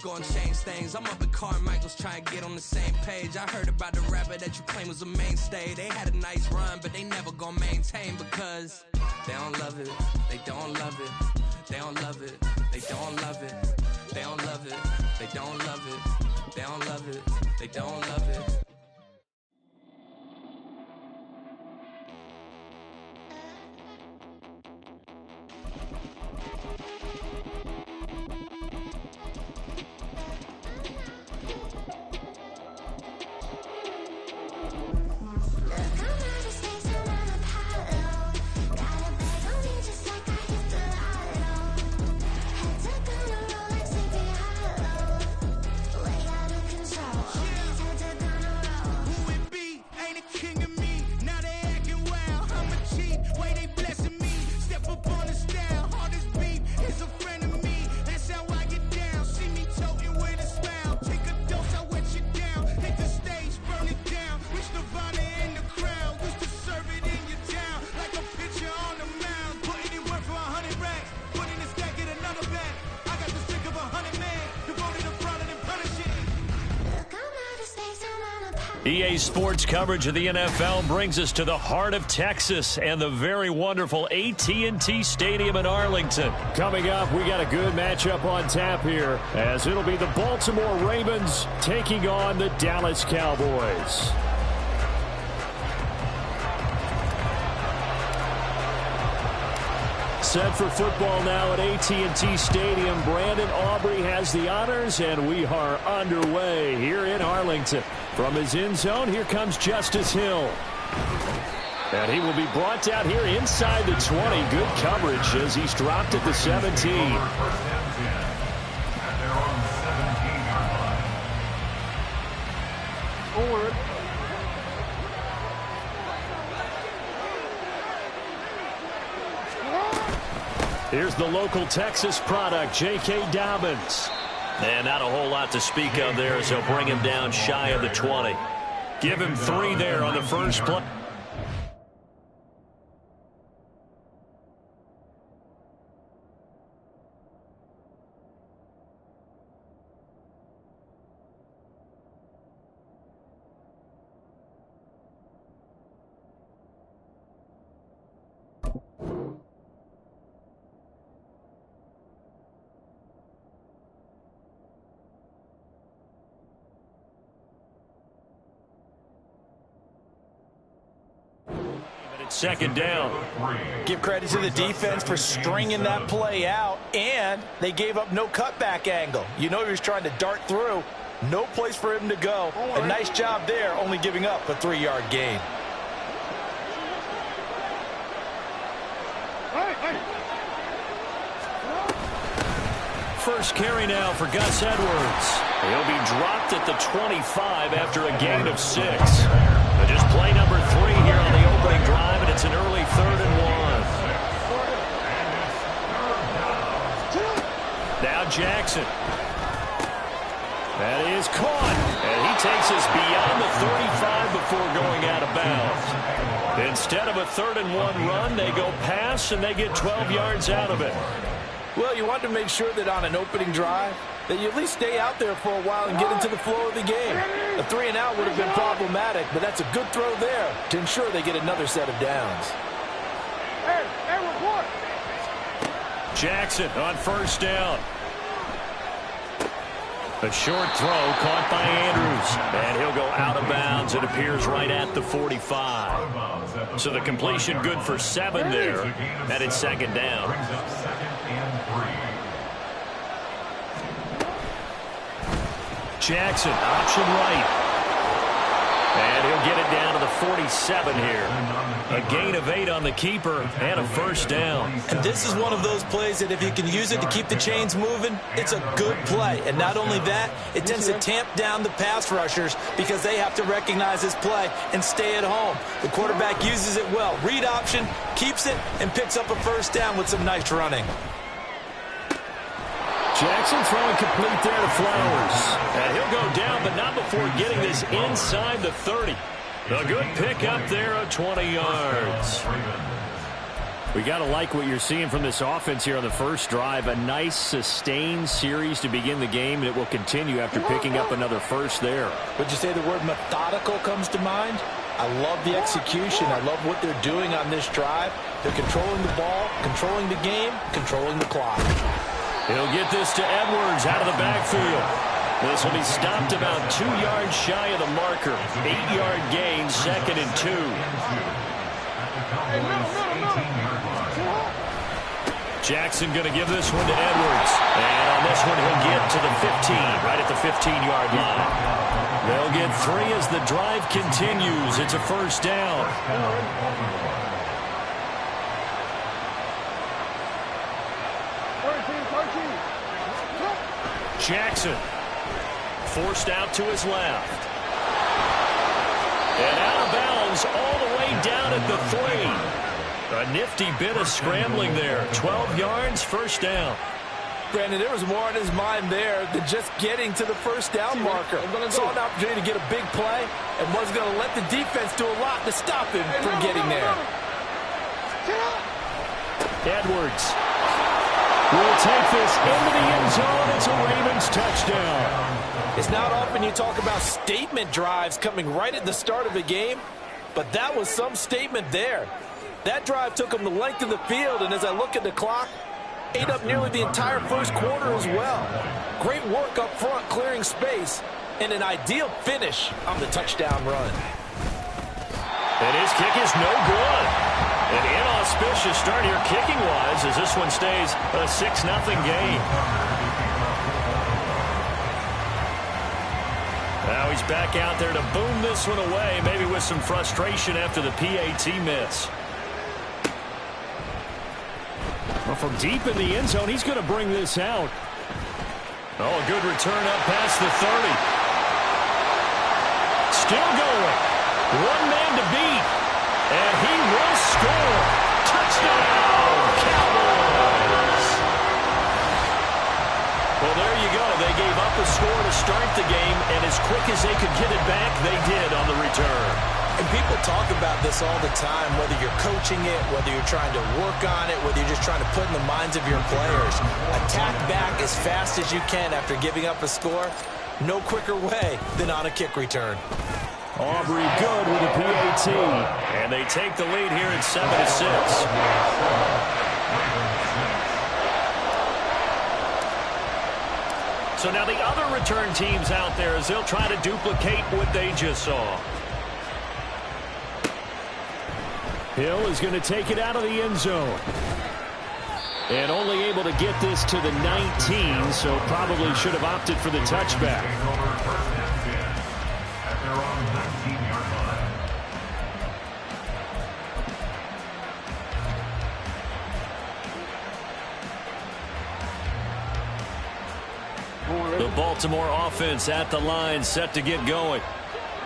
Gonna change things. I'm up at Carmichael's trying to get on the same page. I heard about the rapper that you claim was a mainstay. They had a nice run, but they never gonna maintain because they don't love it. They don't love it. They don't love it. They don't love it. They don't love it. They don't love it. They don't love it. They don't love it. EA Sports coverage of the NFL brings us to the heart of Texas and the very wonderful AT&T Stadium in Arlington. Coming up, we got a good matchup on tap here, as it'll be the Baltimore Ravens taking on the Dallas Cowboys. Set for football now at AT&T Stadium. Brandon Aubrey has the honors, and we are underway here in Arlington. From his end zone, here comes Justice Hill. And he will be brought down here inside the 20. Good coverage as he's dropped at the 17. Forward. Here's the local Texas product, J.K. Dobbins. And not a whole lot to speak of there as he'll bring him down shy of the 20. Give him 3 there on the first play. Second down. Give credit to the defense for stringing that play out, and they gave up no cutback angle. You know he was trying to dart through. No place for him to go. A nice job there, only giving up a 3-yard gain. First carry now for Gus Edwards. He'll be dropped at the 25 after a gain of 6. Just play number 3 here on the opening drive, and it's an early 3rd and 1. Now Jackson. That is caught. And he takes us beyond the 35 before going out of bounds. Instead of a 3rd and 1 run, they go pass, and they get 12 yards out of it. Well, you want to make sure that on an opening drive that you at least stay out there for a while and get into the flow of the game. A 3-and-out would have been problematic, but that's a good throw there to ensure they get another set of downs. Jackson on first down. A short throw caught by Andrews, and he'll go out of bounds. It appears right at the 45. So the completion good for 7 there, and it's second down. Jackson, option right. And he'll get it down to the 47 here. A gain of 8 on the keeper and a first down. And this is one of those plays that if you can use it to keep the chains moving, it's a good play. And not only that, it tends to tamp down the pass rushers because they have to recognize this play and stay at home. The quarterback uses it well. Read option, keeps it, and picks up a first down with some nice running. Jackson throwing complete there to Flowers. And he'll go down, but not before getting this inside the 30. A good pick up there of 20 yards. We got to like what you're seeing from this offense here on the first drive. A nice, sustained series to begin the game, and it will continue after picking up another first there. Would you say the word methodical comes to mind? I love the execution. I love what they're doing on this drive. They're controlling the ball, controlling the game, controlling the clock. He'll get this to Edwards out of the backfield. This will be stopped about 2 yards shy of the marker. 8-yard gain, 2nd and 2. Jackson going to give this one to Edwards. And on this one, he'll get to the 15, right at the 15-yard line. They'll get 3 as the drive continues. It's a first down. Jackson forced out to his left. And out of bounds all the way down at the 3. A nifty bit of scrambling there. 12 yards, first down. Brandon, there was more on his mind there than just getting to the first down marker. Saw an opportunity to get a big play and was going to let the defense do a lot to stop him from getting there. Edwards will take this into the end zone. It's a Ravens touchdown. It's not often you talk about statement drives coming right at the start of a game, but that was some statement there. That drive took them the length of the field, and as I look at the clock, ate up nearly the entire first quarter as well. Great work up front, clearing space, and an ideal finish on the touchdown run. And his kick is no good. An inauspicious start here kicking-wise as this one stays a 6-0 game. Now he's back out there to boom this one away, maybe with some frustration after the PAT miss. Well, from deep in the end zone, he's going to bring this out. Oh, a good return up past the 30. Still going. One man to beat. And he will score. Touchdown, Cowboys. Well, there you go. They gave up a score to start the game, and as quick as they could get it back, they did on the return. And people talk about this all the time, whether you're coaching it, whether you're trying to work on it, whether you're just trying to put in the minds of your players. Attack back as fast as you can after giving up a score. No quicker way than on a kick return. Aubrey good with a PAT. And they take the lead here at 7-6. So now the other return teams out there as they'll try to duplicate what they just saw. Hill is going to take it out of the end zone. And only able to get this to the 19, so probably should have opted for the touchback. The Baltimore offense at the line, set to get going.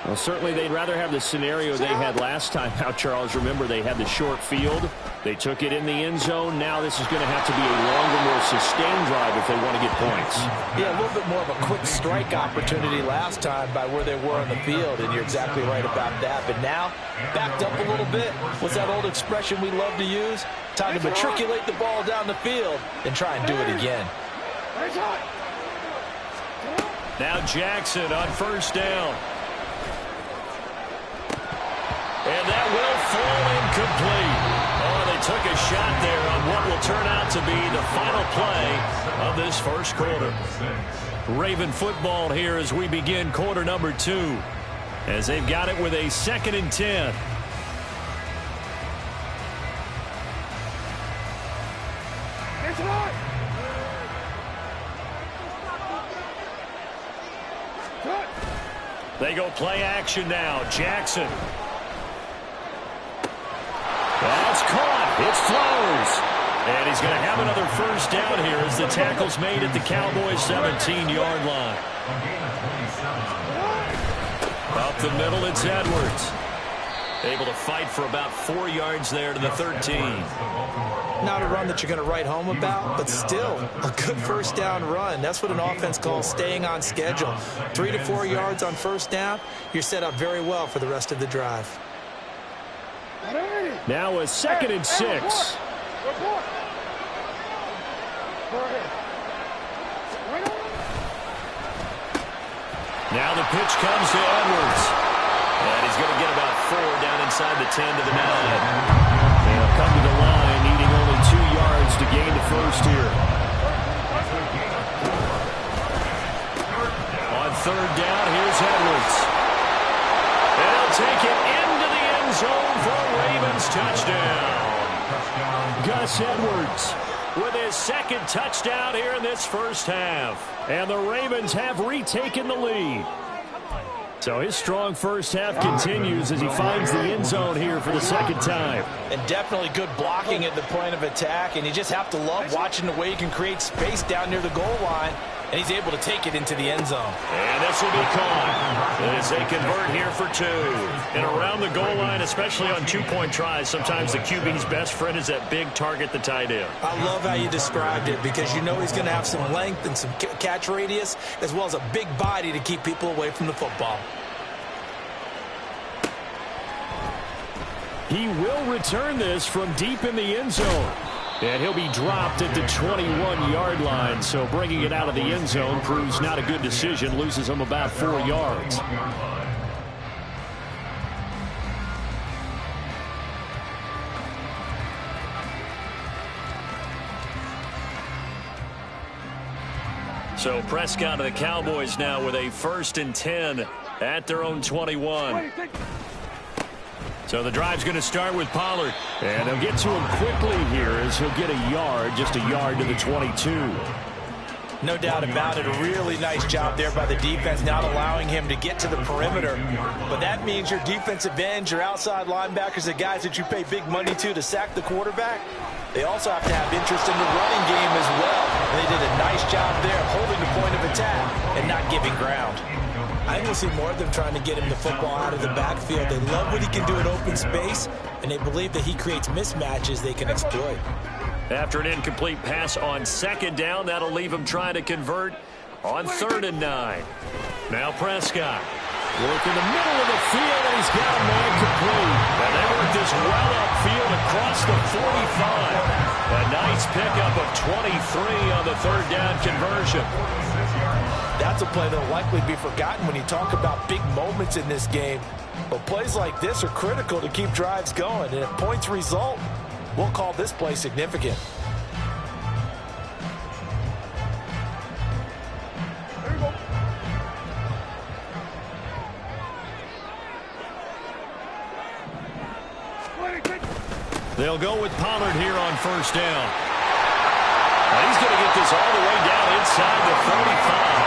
Well, certainly they'd rather have the scenario they had last time out, Charles. Remember, they had the short field. They took it in the end zone. Now this is going to have to be a longer, more sustained drive if they want to get points. Yeah, a little bit more of a quick strike opportunity last time by where they were on the field, and you're exactly right about that. But now, backed up a little bit. What's that old expression we love to use? Time to matriculate the ball down the field and try and do it again. Now Jackson on first down. And that will fall incomplete. Oh, they took a shot there on what will turn out to be the final play of this first quarter. Raven football here as we begin quarter number 2. As they've got it with a 2nd and 10. They go play action now. Jackson. That's caught. It flows. And he's going to have another first down here as the tackle's made at the Cowboys' 17-yard line. Up the middle, it's Edwards. Able to fight for about 4 yards there to the 13. Not a run that you're going to write home about, but still a good first down run. That's what an offense calls staying on schedule. 3 to 4 yards on first down, you're set up very well for the rest of the drive. Now a 2nd and 6. Now the pitch comes to Edwards. And he's going to get about 4 down inside the 10 to the 9. They'll come to the line, needing only 2 yards to gain the first here. On third down, here's Edwards. And he'll take it into the end zone for a Ravens touchdown. Gus Edwards with his second touchdown here in this first half. And the Ravens have retaken the lead. So his strong first half continues as he finds the end zone here for the second time. And definitely good blocking at the point of attack. And you just have to love watching the way he can create space down near the goal line. And he's able to take it into the end zone. And this will be caught as they convert here for 2. And around the goal line, especially on 2-point tries, sometimes the QB's best friend is that big target, the tight end. I love how you described it because you know he's going to have some length and some catch radius as well as a big body to keep people away from the football. He will return this from deep in the end zone. And he'll be dropped at the 21-yard line. So bringing it out of the end zone proves not a good decision. Loses him about 4 yards. So Prescott of the Cowboys now with a 1st and 10 at their own 21. So the drive's going to start with Pollard. And they'll get to him quickly here as he'll get a yard, just a yard to the 22. No doubt about it. A really nice job there by the defense, not allowing him to get to the perimeter. But that means your defensive ends, your outside linebackers, the guys that you pay big money to sack the quarterback, they also have to have interest in the running game as well. And they did a nice job there holding the point of attack and not giving ground. I think we'll see more of them trying to get him the football out of the backfield. They love what he can do in open space, and they believe that he creates mismatches they can exploit. After an incomplete pass on 2nd down, that'll leave him trying to convert on 3rd and 9. Now Prescott. Work in the middle of the field, and he's got a man complete. And they work this well upfield across the 45. A nice pickup of 23 on the 3rd down conversion. That's a play that will likely be forgotten when you talk about big moments in this game. But plays like this are critical to keep drives going. And if points result, we'll call this play significant. They'll go with Pollard here on 1st down. And he's going to get this all the way down inside the 45.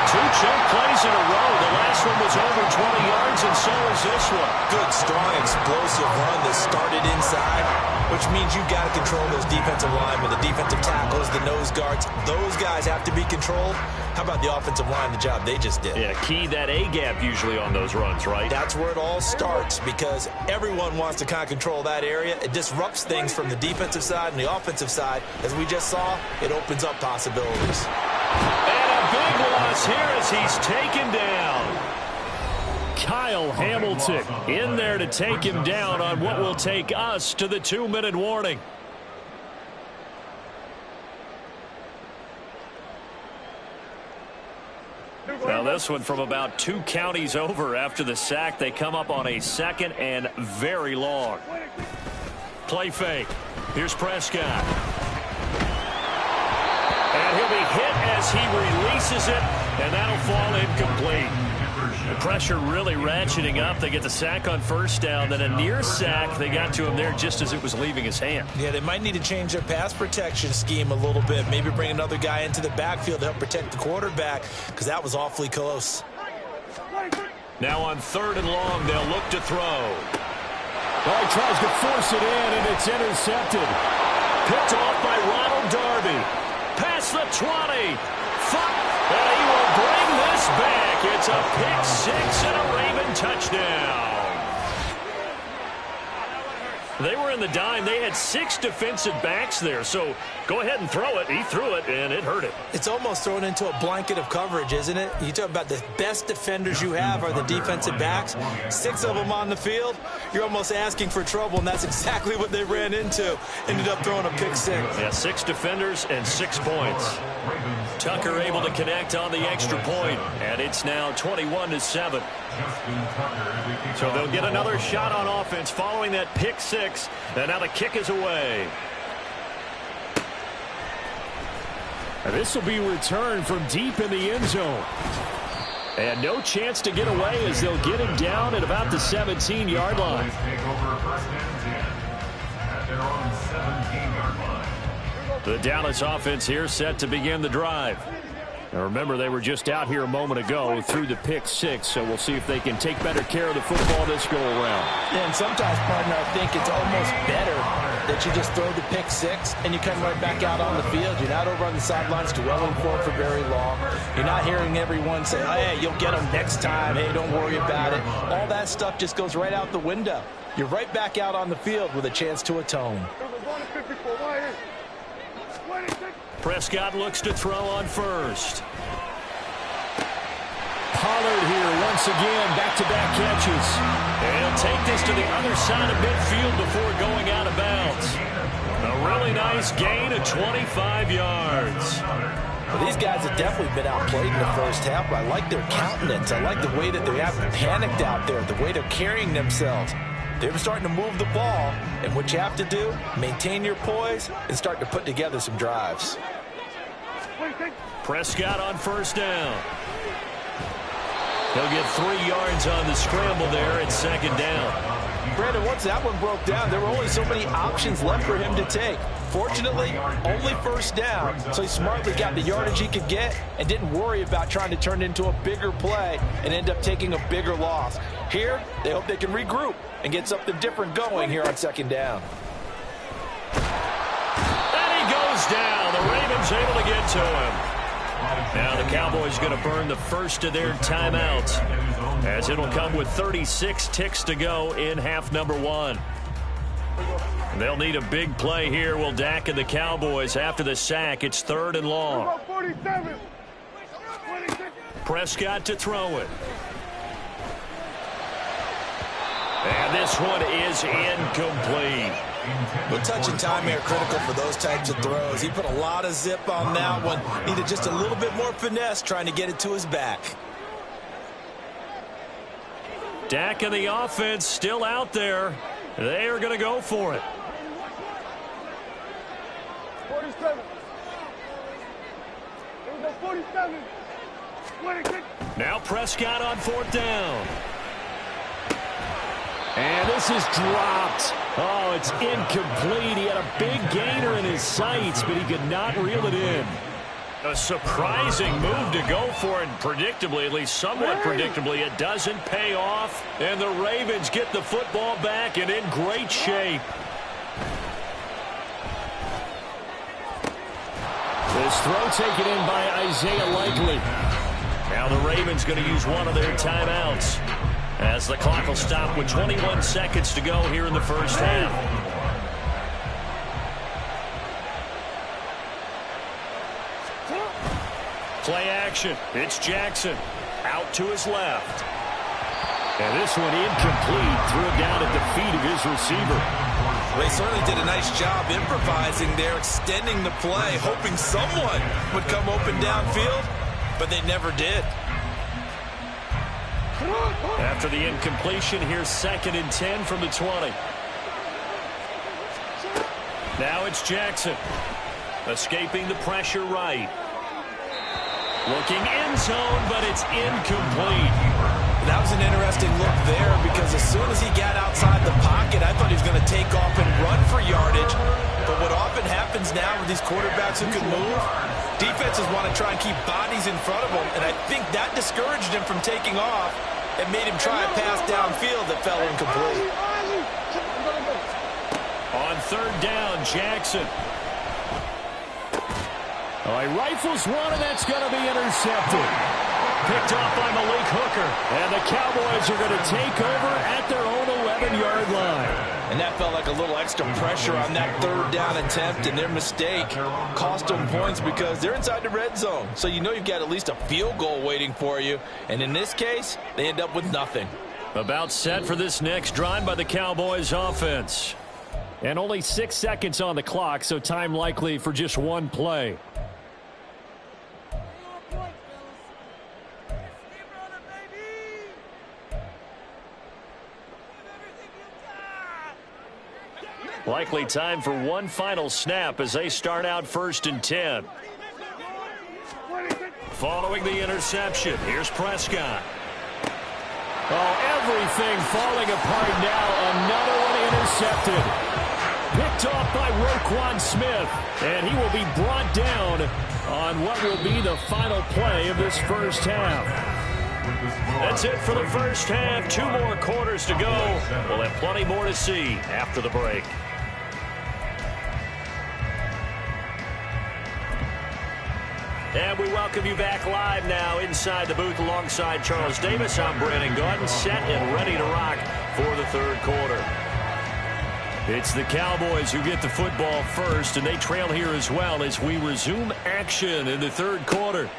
2 chunk plays in a row. The last one was over 20 yards, and so is this one. Good, strong, explosive run that started inside, which means you've got to control those defensive linemen, the defensive tackles, the nose guards. Those guys have to be controlled. How about the offensive line, the job they just did? Yeah, key that A-gap usually on those runs, right? That's where it all starts because everyone wants to kind of control that area. It disrupts things from the defensive side and the offensive side. As we just saw, it opens up possibilities. And a big loss here as he's taken down. Kyle Hamilton in there to take him down on what will take us to the 2-minute warning. Now this one from about 2 counties over after the sack. They come up on a 2nd and very long. Play fake. Here's Prescott. And he'll be hit as he releases it, and that'll fall incomplete. The pressure really ratcheting up. They get the sack on 1st down, then a near sack. They got to him there just as it was leaving his hand. Yeah, they might need to change their pass protection scheme a little bit. Maybe bring another guy into the backfield to help protect the quarterback because that was awfully close. Now on 3rd and long, they'll look to throw. Oh, he tries to force it in, and it's intercepted. Picked off by Ronald Darby. Past the 20. And he will bring this back. It's a pick 6 and a Raven touchdown. They were in the dime. They had 6 defensive backs there, so go ahead and throw it. He threw it, and it hurt it. It's almost thrown into a blanket of coverage, isn't it? You talk about the best defenders you have are the defensive backs. 6 of them on the field. You're almost asking for trouble, and that's exactly what they ran into. Ended up throwing a pick 6. Yeah, 6 defenders and 6 points. Tucker able to connect on the extra point, and it's now 21-7. So they'll get another shot on offense following that pick 6, and now the kick is away. And this will be returned from deep in the end zone. And no chance to get away as they'll get him down at about the 17-yard line. The Dallas offense here set to begin the drive. Now remember, they were just out here a moment ago through the pick 6, so we'll see if they can take better care of the football this go-around. Yeah, and sometimes, partner, I think it's almost better that you just throw the pick 6 and you come right back out on the field. You're not over on the sidelines dwelling for it for very long. You're not hearing everyone say, oh, hey, you'll get them next time. Hey, don't worry about it. All that stuff just goes right out the window. You're right back out on the field with a chance to atone. Prescott looks to throw on first. Pollard here once again, back-to-back catches. And he'll take this to the other side of midfield before going out of bounds. A really nice gain of 25 yards. Well, these guys have definitely been outplayed in the first half, but I like their countenance. I like the way that they haven't panicked out there, the way they're carrying themselves. They're starting to move the ball, and what you have to do, maintain your poise and start to put together some drives. Prescott on first down. He'll get 3 yards on the scramble there at second down. Brandon, once that one broke down, there were only so many options left for him to take. Fortunately, only first down, so he smartly got the yardage he could get and didn't worry about trying to turn it into a bigger play and end up taking a bigger loss. Here, they hope they can regroup and get something different going here on second down. And he goes down. The Ravens able to get to him. Now the Cowboys going to burn the first of their timeouts, as it'll come with 36 ticks to go in half number 1. They'll need a big play here, will Dak and the Cowboys. After the sack, it's 3rd and long. Prescott to throw it. And this one is incomplete. Well, touch and time here critical for those types of throws. He put a lot of zip on that one. Needed just a little bit more finesse trying to get it to his back. Dak and the offense still out there. They are going to go for it. 47. There we go, 47. Now Prescott on 4th down. And this is dropped. Oh, it's incomplete. He had a big gainer in his sights, but he could not reel it in. A surprising move to go for it, and predictably, at least somewhat predictably, it doesn't pay off. And the Ravens get the football back and in great shape. This throw taken in by Isaiah Likely. Now the Ravens going to use one of their timeouts, as the clock will stop with 21 seconds to go here in the first half. Play action. It's Jackson. Out to his left. And this one incomplete. Threw it down at the feet of his receiver. Well, they certainly did a nice job improvising there, extending the play, hoping someone would come open downfield, but they never did. After the incompletion, here's 2nd and 10 from the 20. Now it's Jackson. Escaping the pressure right. Looking end zone, but it's incomplete. That was an interesting look there, because as soon as he got outside the pocket, I thought he was going to take off and run for yardage. But what often happens now with these quarterbacks who can move, defenses want to try and keep bodies in front of them, and I think that discouraged him from taking off and made him try a pass downfield that fell incomplete. On 3rd down, Jackson. Oh, he rifles one, and that's going to be intercepted. Picked off by Malik Hooker, and the Cowboys are going to take over at their own 11. 11-yard line. And that felt like a little extra pressure on that third down attempt, and their mistake cost them points because they're inside the red zone. So you know you've got at least a field goal waiting for you. And in this case, they end up with nothing. About set for this next drive by the Cowboys offense. And only 6 seconds on the clock, so time likely for just one play. Likely time for one final snap as they start out 1st and 10. Following the interception, here's Prescott. Oh, everything falling apart now. Another one intercepted. Picked off by Roquan Smith, and he will be brought down on what will be the final play of this first half. That's it for the first half. 2 more quarters to go. We'll have plenty more to see after the break. And we welcome you back live now inside the booth alongside Charles Davis. I'm Brandon Gaudin, set and ready to rock for the third quarter. It's the Cowboys who get the football first, and they trail here as well as we resume action in the third quarter.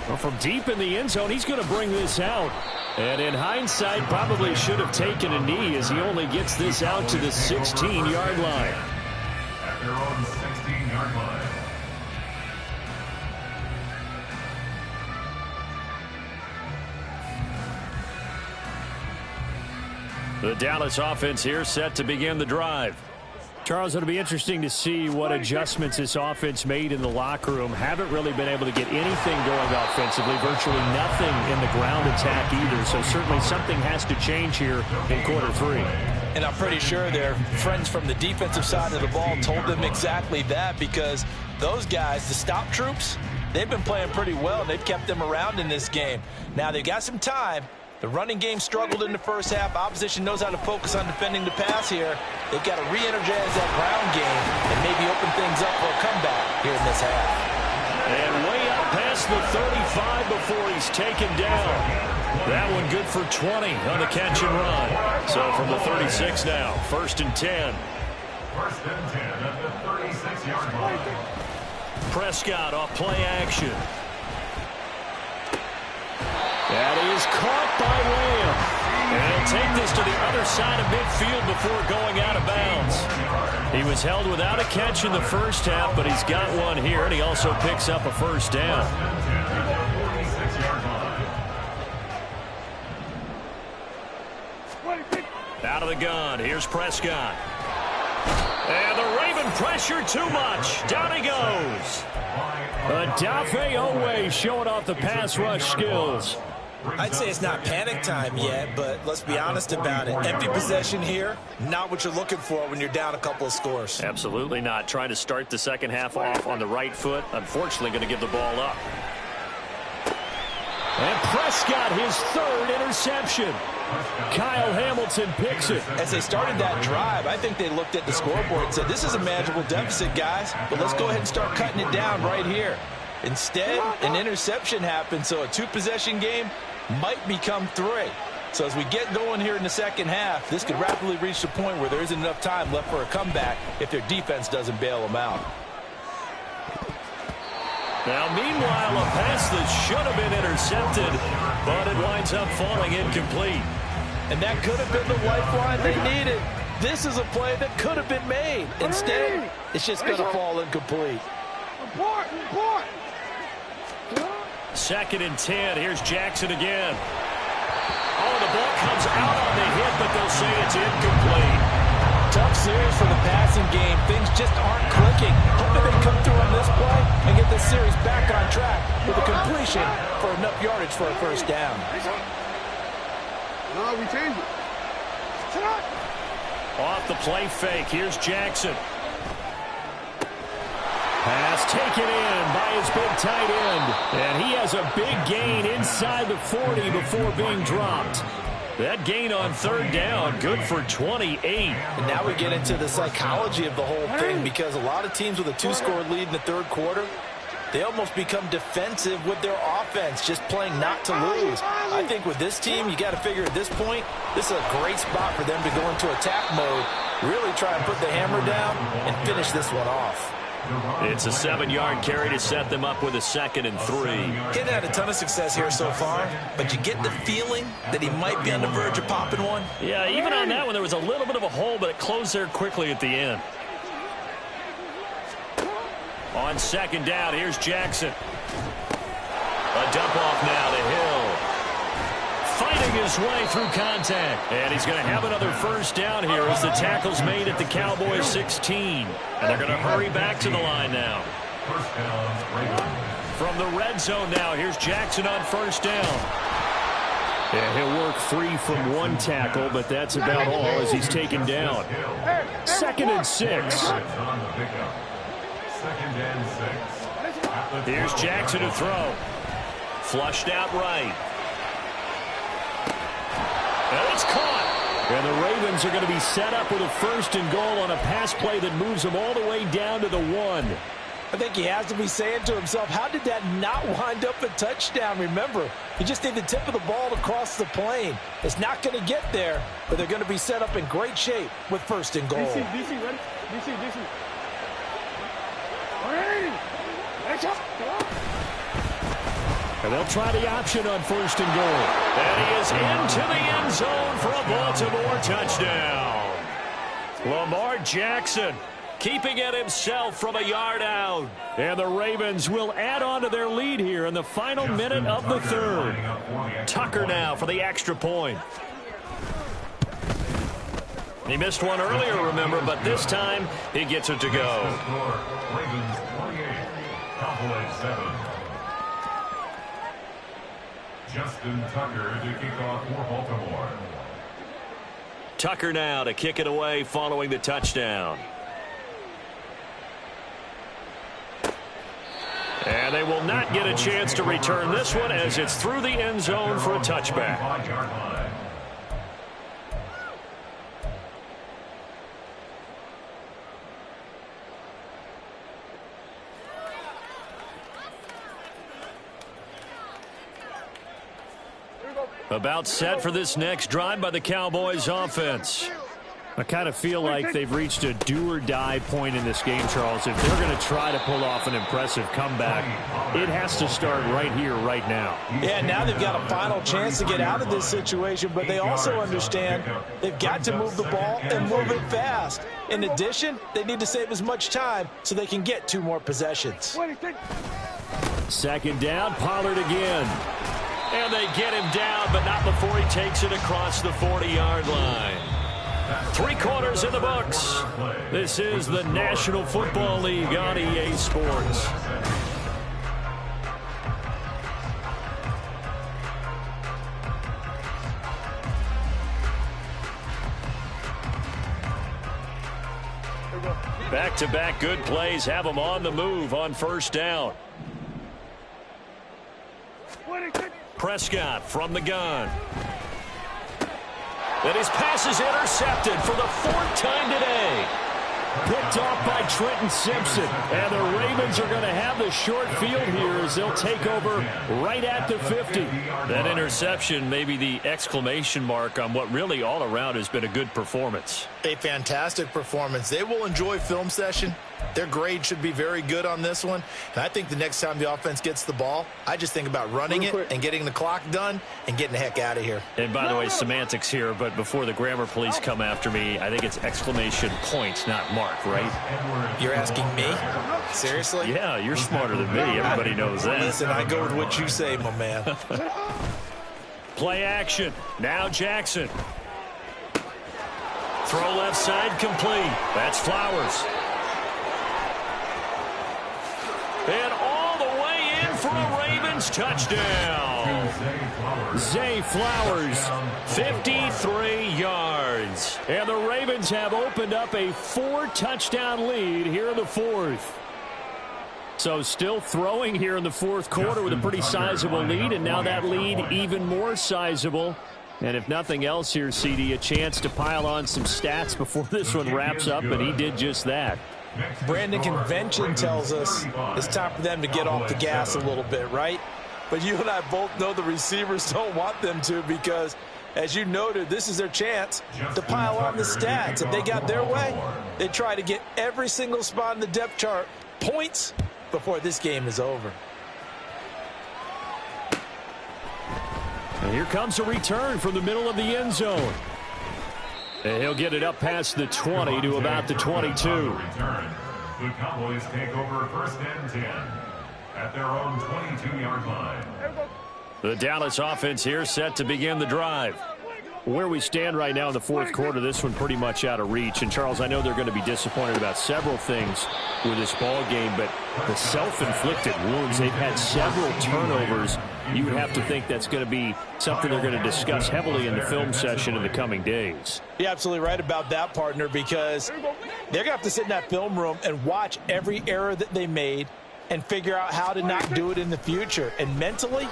Well, from deep in the end zone, he's going to bring this out. And in hindsight, probably should have taken a knee as he only gets this out to the 16-yard line. At their own 16-yard line. The Dallas offense here set to begin the drive. Charles, it'll be interesting to see what adjustments this offense made in the locker room. Haven't really been able to get anything going offensively. Virtually nothing in the ground attack either. So certainly something has to change here in quarter 3. And I'm pretty sure their friends from the defensive side of the ball told them exactly that, because those guys, the stop troops, they've been playing pretty well. They've kept them around in this game. Now they've got some time. The running game struggled in the first half. Opposition knows how to focus on defending the pass here. They've got to re-energize that ground game and maybe open things up for a comeback here in this half. And way out past the 35 before he's taken down. That one good for 20 on the catch and run. So from the 36 now, 1st and 10. 1st and 10 at the 36-yard line. Prescott off play action. That is caught by Lamb. And he'll take this to the other side of midfield before going out of bounds. He was held without a catch in the first half, but he's got one here, and he also picks up a first down. Out of the gun, here's Prescott. And the Raven pressure too much. Down he goes. Odafe Oweh showing off the pass rush skills. I'd say it's not panic time yet, but let's be honest about it. Empty possession here, not what you're looking for when you're down a couple of scores. Absolutely not. Trying to start the second half off on the right foot. Unfortunately, going to give the ball up. And Prescott, his 3rd interception. Kyle Hamilton picks it. As they started that drive, I think they looked at the scoreboard and said, this is a manageable deficit, guys, but let's go ahead and start cutting it down right here. Instead, an interception happened, so a 2-possession game might become 3. So as we get going here in the second half, this could rapidly reach the point where there isn't enough time left for a comeback if their defense doesn't bail them out. Now, meanwhile, a pass that should have been intercepted, but it winds up falling incomplete. And that could have been the lifeline they needed. This is a play that could have been made. Instead, it's just going to fall incomplete. 2nd and 10. Here's Jackson again. Oh, the ball comes out on the hit, but they'll say it's incomplete. Tough series for the passing game. Things just aren't clicking. Hoping they come through on this play and get this series back on track with a completion for enough yardage for a first down. No, we changed it. Off the play fake. Here's Jackson. Pass taken in by his big tight end. And he has a big gain inside the 40 before being dropped. That gain on 3rd down, good for 28. And now we get into the psychology of the whole thing, because a lot of teams with a 2-score lead in the 3rd quarter, they almost become defensive with their offense, just playing not to lose. I think with this team, you got to figure at this point, this is a great spot for them to go into attack mode, really try and put the hammer down and finish this one off. It's a 7-yard carry to set them up with a 2nd and 3. He's had a ton of success here so far, but you get the feeling that he might be on the verge of popping one. Yeah, even on that one, there was a little bit of a hole, but it closed there quickly at the end. On 2nd down, here's Jackson. A dump off now to Hill. Fighting his way through contact. And he's going to have another 1st down here as the tackle's made at the Cowboys 16. And they're going to hurry back to the line now. From the red zone now, here's Jackson on 1st down. Yeah, he'll work free from 1 tackle, but that's about all as he's taken down. 2nd and 6. Here's Jackson to throw. Flushed out right. And it's caught. And the Ravens are going to be set up with a 1st and goal on a pass play that moves them all the way down to the 1. I think he has to be saying to himself, how did that not wind up a touchdown? Remember, he just need the tip of the ball to cross the plane. It's not going to get there, but they're going to be set up in great shape with 1st and goal. DC, ready? DC. All right. Let's go. And they'll try the option on 1st and goal. And he is into the end zone for a Baltimore touchdown. Lamar Jackson keeping it himself from a yard out. And the Ravens will add on to their lead here in the final minute of the 3rd. Tucker now for the extra point. He missed one earlier, remember, but this time he gets it to go. Ravens 28, Cowboys 7. Justin Tucker to kick off for Baltimore. Tucker now to kick it away following the touchdown. And they will not get a chance to return this one as it's through the end zone for a touchback. About set for this next drive by the Cowboys offense. I kind of feel like they've reached a do-or-die point in this game, Charles. If they're going to try to pull off an impressive comeback, it has to start right here, right now. Yeah, now they've got a final chance to get out of this situation, but they also understand they've got to move the ball and move it fast. In addition, they need to save as much time so they can get 2 more possessions. 2nd down, Pollard again. And they get him down, but not before he takes it across the 40-yard line. 3 quarters in the books. This is the National Football League on EA Sports. Back-to-back good plays have them on the move on 1st down. Prescott from the gun. And his pass is intercepted for the 4th time today. Picked off by Trenton Simpson. And the Ravens are going to have the short field here as they'll take over right at the 50. That interception may be the exclamation mark on what really all around has been a good performance. A fantastic performance. They will enjoy film session. Their grade should be very good on this one. And I think the next time the offense gets the ball, I just think about running it and getting the clock done and getting the heck out of here. And by the way, semantics here, but before the grammar police come after me, I think it's exclamation point, not mark, right? You're asking me? Seriously? Yeah, you're smarter than me. Everybody knows that. Listen, I go with what you say, my man. Play action. Now Jackson. Throw left side complete. That's Flowers. And all the way in for a Ravens touchdown. Zay Flowers, 53 yards. And the Ravens have opened up a 4-touchdown lead here in the 4th. So still throwing here in the 4th quarter with a pretty sizable lead, and now that lead even more sizable. And if nothing else here, CD, a chance to pile on some stats before this one wraps up, and he did just that. Brandon, convention tells us it's time for them to get off the gas a little bit, right? But you and I both know the receivers don't want them to because, as you noted, this is their chance to pile on the stats. If they got their way, they try to get every single spot in the depth chart points before this game is over. And here comes a return from the middle of the end zone. And he'll get it up past the 20 to about the 22. The Cowboys take over 1st and 10 at their own 22-yard line. The Dallas offense here set to begin the drive. Where we stand right now in the fourth quarter, this one pretty much out of reach. And, Charles, I know they're going to be disappointed about several things with this ball game, but the self-inflicted wounds, they've had several turnovers. You would have to think that's going to be something they're going to discuss heavily in the film session in the coming days. You're absolutely right about that, partner, because they're going to have to sit in that film room and watch every error that they made and figure out how to not do it in the future. And mentally,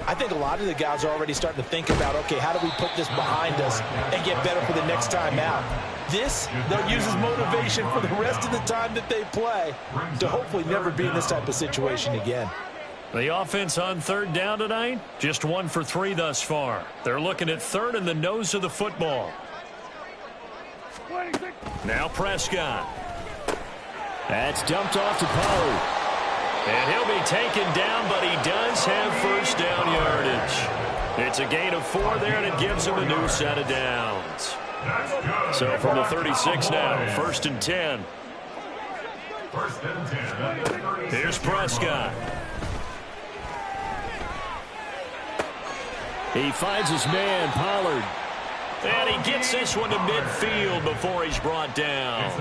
I think a lot of the guys are already starting to think about, okay, how do we put this behind us and get better for the next time out? This, they'll use as motivation for the rest of the time that they play to hopefully never be in this type of situation again. The offense on 3rd down tonight, just 1 for 3 thus far. They're looking at 3rd in the nose of the football. Now Prescott. That's dumped off to Pollard. And he'll be taken down, but he does have 1st down yardage. It's a gain of 4 there, and it gives him a new set of downs. So from the 36 now, 1st and 10. 1st and 10. Here's Prescott. He finds his man, Pollard. And he gets this one to midfield before he's brought down.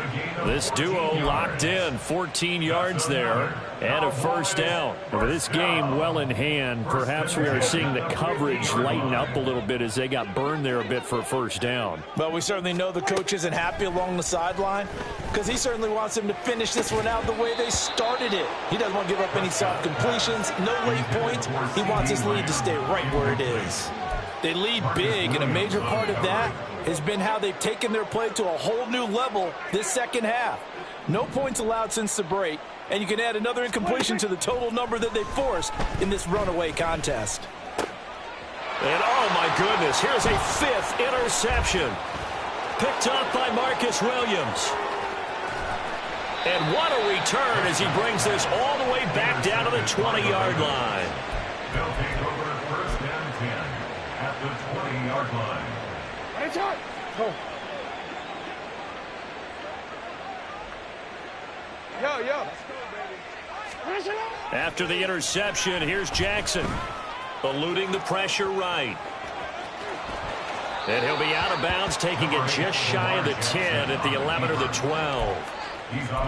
This duo locked in, 14 yards there, and a 1st down. With this game well in hand, perhaps we are seeing the coverage lighten up a little bit as they got burned there a bit for a 1st down. Well, we certainly know the coach isn't happy along the sideline because he certainly wants them to finish this one out the way they started it. He doesn't want to give up any soft completions, no late points. He wants his lead to stay right where it is. They lead big, and a major part of that has been how they've taken their play to a whole new level this second half. No points allowed since the break, and you can add another incompletion to the total number that they forced in this runaway contest. And, oh, my goodness, here's a 5th interception. Picked up by Marcus Williams. And what a return as he brings this all the way back down to the 20-yard line. They'll take over 1st and 10 at the 20-yard line. Go. Yo. After the interception, here's Jackson. Eluding the pressure right. And he'll be out of bounds, taking it just shy of the 10 at the 11 or the 12.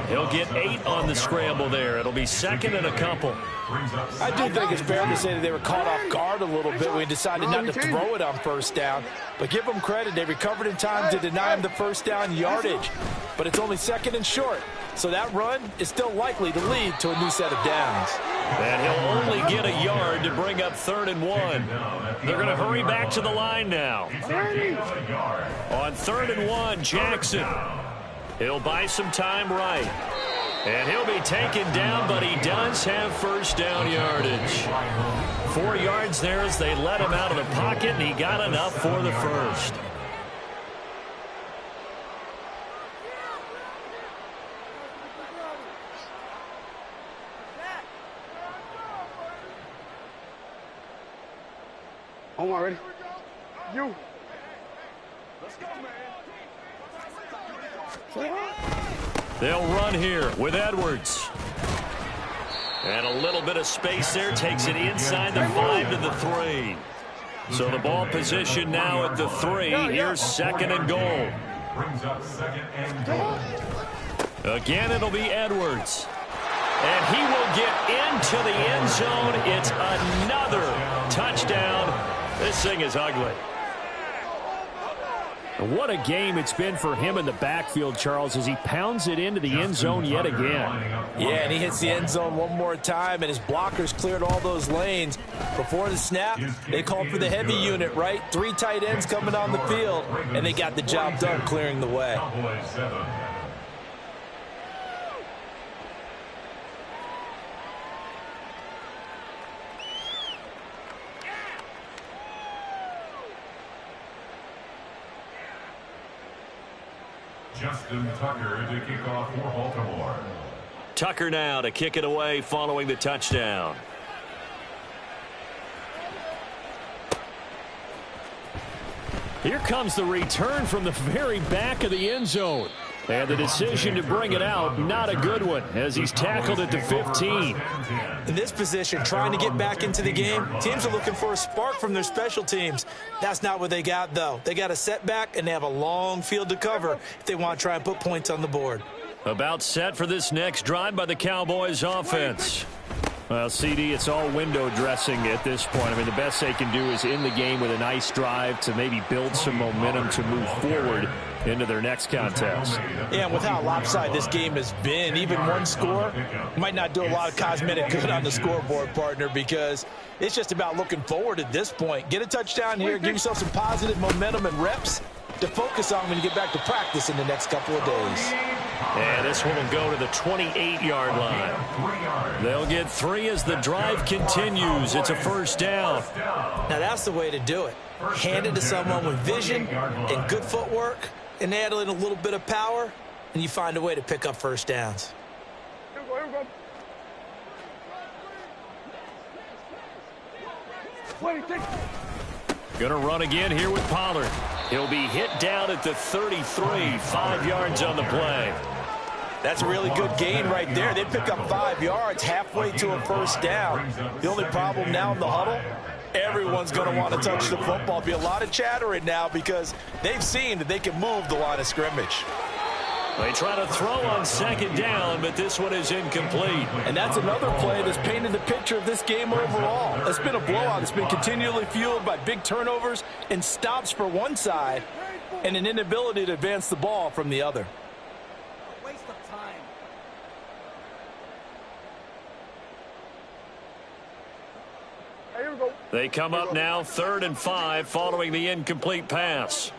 He'll get 8 on the scramble there. It'll be 2nd and a couple. I do think it's fair to say that they were caught off guard a little bit when we decided not to throw it on 1st down. But give them credit. They recovered in time to deny him the 1st down yardage. But it's only 2nd and short. So that run is still likely to lead to a new set of downs. And he'll only get a yard to bring up 3rd and 1. They're going to hurry back to the line now. On 3rd and 1, Jackson. He'll buy some time right. And he'll be taken down, but he does have 1st down yardage. 4 yards there as they let him out of the pocket, and he got enough for the 1st. Omar, ready? You. Let's go, man. They'll run here with Edwards. And a little bit of space there takes it inside the 5 to the 3. So the ball position now at the 3. Here's 2nd and goal. Brings up 2nd and goal. Again, it'll be Edwards. And he will get into the end zone. It's another touchdown. This thing is ugly. What a game it's been for him in the backfield, Charles, as he pounds it into the end zone yet again. Yeah, and he hits the end zone one more time, and his blockers cleared all those lanes. Before the snap, they called for the heavy unit, right? 3 tight ends coming on the field, and they got the job done clearing the way. Justin Tucker to kick off for Baltimore. Tucker now to kick it away following the touchdown. Here comes the return from the very back of the end zone. And the decision to bring it out, not a good one, as he's tackled at the 15. In this position, trying to get back into the game, teams are looking for a spark from their special teams. That's not what they got, though. They got a setback, and they have a long field to cover if they want to try and put points on the board. About set for this next drive by the Cowboys offense. Well, CD, it's all window dressing at this point. I mean, the best they can do is in the game with a nice drive to maybe build some momentum to move forward into their next contest. Yeah, and with how lopsided this game has been, even one score might not do a lot of cosmetic good on the scoreboard, partner, because it's just about looking forward at this point. Get a touchdown here, give yourself some positive momentum and reps to focus on when you get back to practice in the next couple of days. And this one will go to the 28-yard line. They'll get 3 as the drive continues. It's a first down. Now that's the way to do it. Hand it to someone with vision and good footwork, and add in a little bit of power, and you find a way to pick up first downs. Here we go. Gonna run again here with Pollard. He'll be hit down at the 33, 5 yards on the play. That's a really good gain right there. They pick up 5 yards halfway to a first down. The only problem now in the huddle, everyone's going to want to touch the football. Be a lot of chattering now because they've seen that they can move the line of scrimmage. They try to throw on second down, but this one is incomplete. And that's another play that's painted the picture of this game overall. It's been a blowout. It's been continually fueled by big turnovers and stops for one side and an inability to advance the ball from the other. Waste of time. Here we go. They come up now 3rd and 5 following the incomplete pass.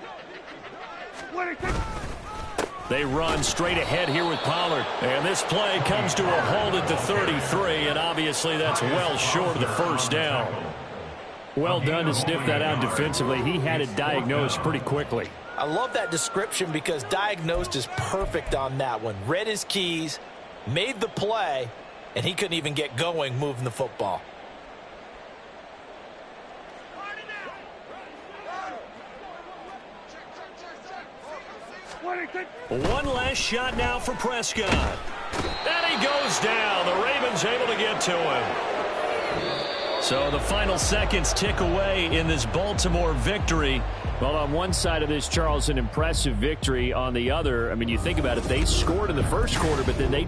They run straight ahead here with Pollard. And this play comes to a halt at the 33, and obviously that's well short of the first down. Well done to sniff that out defensively. He had it diagnosed pretty quickly. I love that description because diagnosed is perfect on that one. Read his keys, made the play, and he couldn't even get going moving the football. One last shot now for Prescott. And he goes down. The Ravens able to get to him. So the final seconds tick away in this Baltimore victory. Well, on one side of this, Charles, an impressive victory. On the other, I mean, you think about it, they scored in the first quarter, but then they